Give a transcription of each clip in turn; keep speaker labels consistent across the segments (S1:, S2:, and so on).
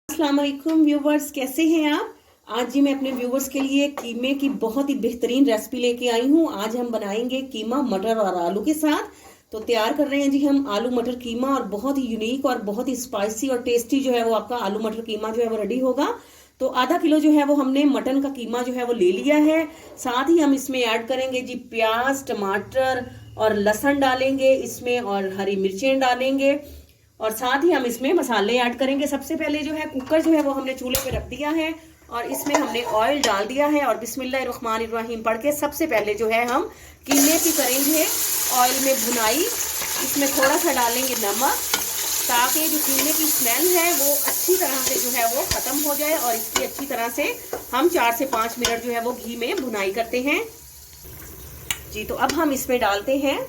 S1: अस्सलाम वालेकुम व्यूवर्स, कैसे हैं आप। आज जी मैं अपने व्यूवर्स के लिए कीमे की बहुत ही बेहतरीन रेसिपी लेके आई हूँ। आज हम बनाएंगे कीमा मटर और आलू के साथ। तो तैयार कर रहे हैं जी हम आलू मटर कीमा, और बहुत ही यूनिक और बहुत ही स्पाइसी और टेस्टी जो है वो आपका आलू मटर कीमा जो है वो रेडी होगा। तो आधा किलो जो है वो हमने मटन का कीमा जो है वो ले लिया है। साथ ही हम इसमें ऐड करेंगे जी प्याज, टमाटर और लहसुन डालेंगे इसमें, और हरी मिर्चें डालेंगे, और साथ ही हम इसमें मसाले ऐड करेंगे। सबसे पहले जो है कुकर जो है वो हमने चूल्हे पे रख दिया है, और इसमें हमने ऑयल डाल दिया है, और बिस्मिल्लाहिर्रहमानिर्रहीम पढ़ के सबसे पहले जो है हम कीमे की करेंगे ऑयल में भुनाई। इसमें थोड़ा सा डालेंगे नमक, ताकि जो कीमे की स्मेल है वो अच्छी तरह से जो है वो खत्म हो जाए, और इसकी अच्छी तरह से हम 4 से 5 मिनट जो है वो घी में भुनाई करते हैं जी। तो अब हम इसमें डालते हैं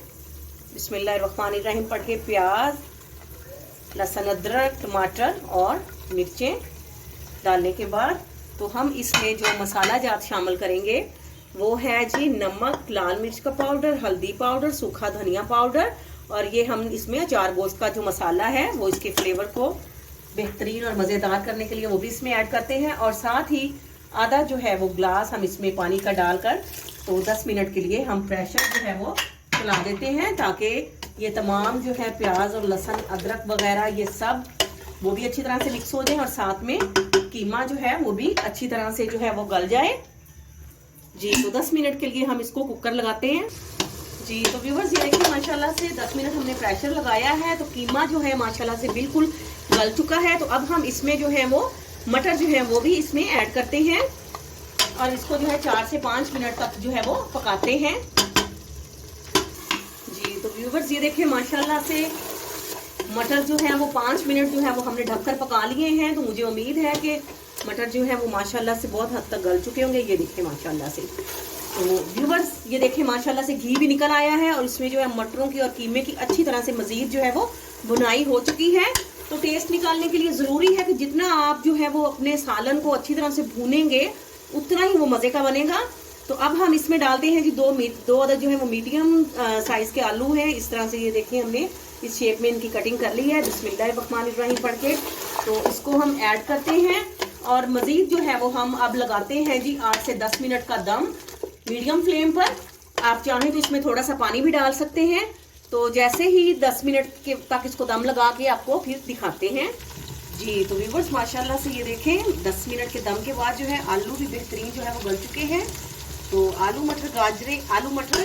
S1: बिस्मिल्लाहिर्रहमानिर्रहीम पढ़ के प्याज, लहसुन, अदरक, टमाटर और मिर्चें डालने के बाद तो हम इसमें जो मसाला जात शामिल करेंगे वो है जी नमक, लाल मिर्च का पाउडर, हल्दी पाउडर, सूखा धनिया पाउडर, और ये हम इसमें अचार गोश्त का जो मसाला है वो इसके फ्लेवर को बेहतरीन और मज़ेदार करने के लिए वो भी इसमें ऐड करते हैं। और साथ ही आधा जो है वो ग्लास हम इसमें पानी का डालकर तो 10 मिनट के लिए हम प्रेशर जो है वो चला देते हैं, ताकि ये तमाम जो है प्याज और लहसुन, अदरक वगैरह ये सब वो भी अच्छी तरह से मिक्स हो जाए, और साथ में कीमा जो है वो भी अच्छी तरह से जो है वो गल जाए जी। तो 10 मिनट के लिए हम इसको कुकर लगाते हैं जी। तो व्यूवर्स ये देखिए माशाल्लाह से 10 मिनट हमने प्रेशर लगाया है, तो कीमा जो है माशाल्लाह से बिल्कुल गल चुका है। तो अब हम इसमें जो है वो मटर जो है वो भी इसमें ऐड करते हैं, और इसको जो है 4 से 5 मिनट तक जो है वो पकाते हैं जी। तो व्यूवर्स ये देखिए माशाल्लाह से मटर जो है वो 5 मिनट जो है वो हमने ढककर पका लिए हैं। तो मुझे उम्मीद है कि मटर जो है वो माशाल्लाह से बहुत हद तक गल चुके होंगे। ये देखिए माशाल्लाह से, तो व्यूवर्स ये देखिए माशाल्लाह से घी भी निकल आया है, और इसमें जो है मटरों की और कीमे की अच्छी तरह से मजीद जो है वो बुनाई हो चुकी है। तो टेस्ट निकालने के लिए ज़रूरी है कि जितना आप जो है वो अपने सालन को अच्छी तरह से भूनेंगे उतना ही वो मज़े का बनेगा। तो अब हम इसमें डालते हैं जी दो अदद जो है वो मीडियम साइज़ के आलू हैं। इस तरह से ये देखिए हमने इस शेप में इनकी कटिंग कर ली है बिस्मिल्लाहिर्रहमानिर्रहीम पढ़ के। तो इसको हम ऐड करते हैं, और मज़ीद जो है वो हम अब लगाते हैं जी 8 से 10 मिनट का दम मीडियम फ्लेम पर। आप चाहें तो इसमें थोड़ा सा पानी भी डाल सकते हैं। तो जैसे ही 10 मिनट के तक इसको दम लगा के आपको फिर दिखाते हैं जी। तो व्यूवर्स माशाल्लाह से ये देखें 10 मिनट के दम के बाद जो है आलू भी बेहतरीन जो है वो गल चुके हैं। तो आलू मटर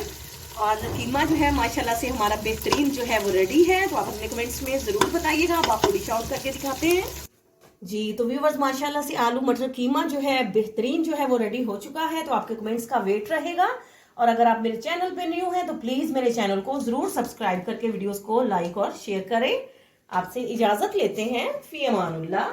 S1: और कीमा जो है माशाल्लाह से हमारा बेहतरीन जो है वो रेडी है। तो आप अपने कमेंट्स में ज़रूर बताइएगा, आप आपको डिश आउट करके दिखाते हैं जी। तो व्यूवर्स माशाल्लाह से आलू मटर कीमा जो है बेहतरीन जो है वो रेडी हो चुका है। तो आपके कमेंट्स का वेट रहेगा, और अगर आप मेरे चैनल पे न्यू हैं तो प्लीज़ मेरे चैनल को ज़रूर सब्सक्राइब करके वीडियोस को लाइक और शेयर करें। आपसे इजाज़त लेते हैं, फी अमानुल्लाह।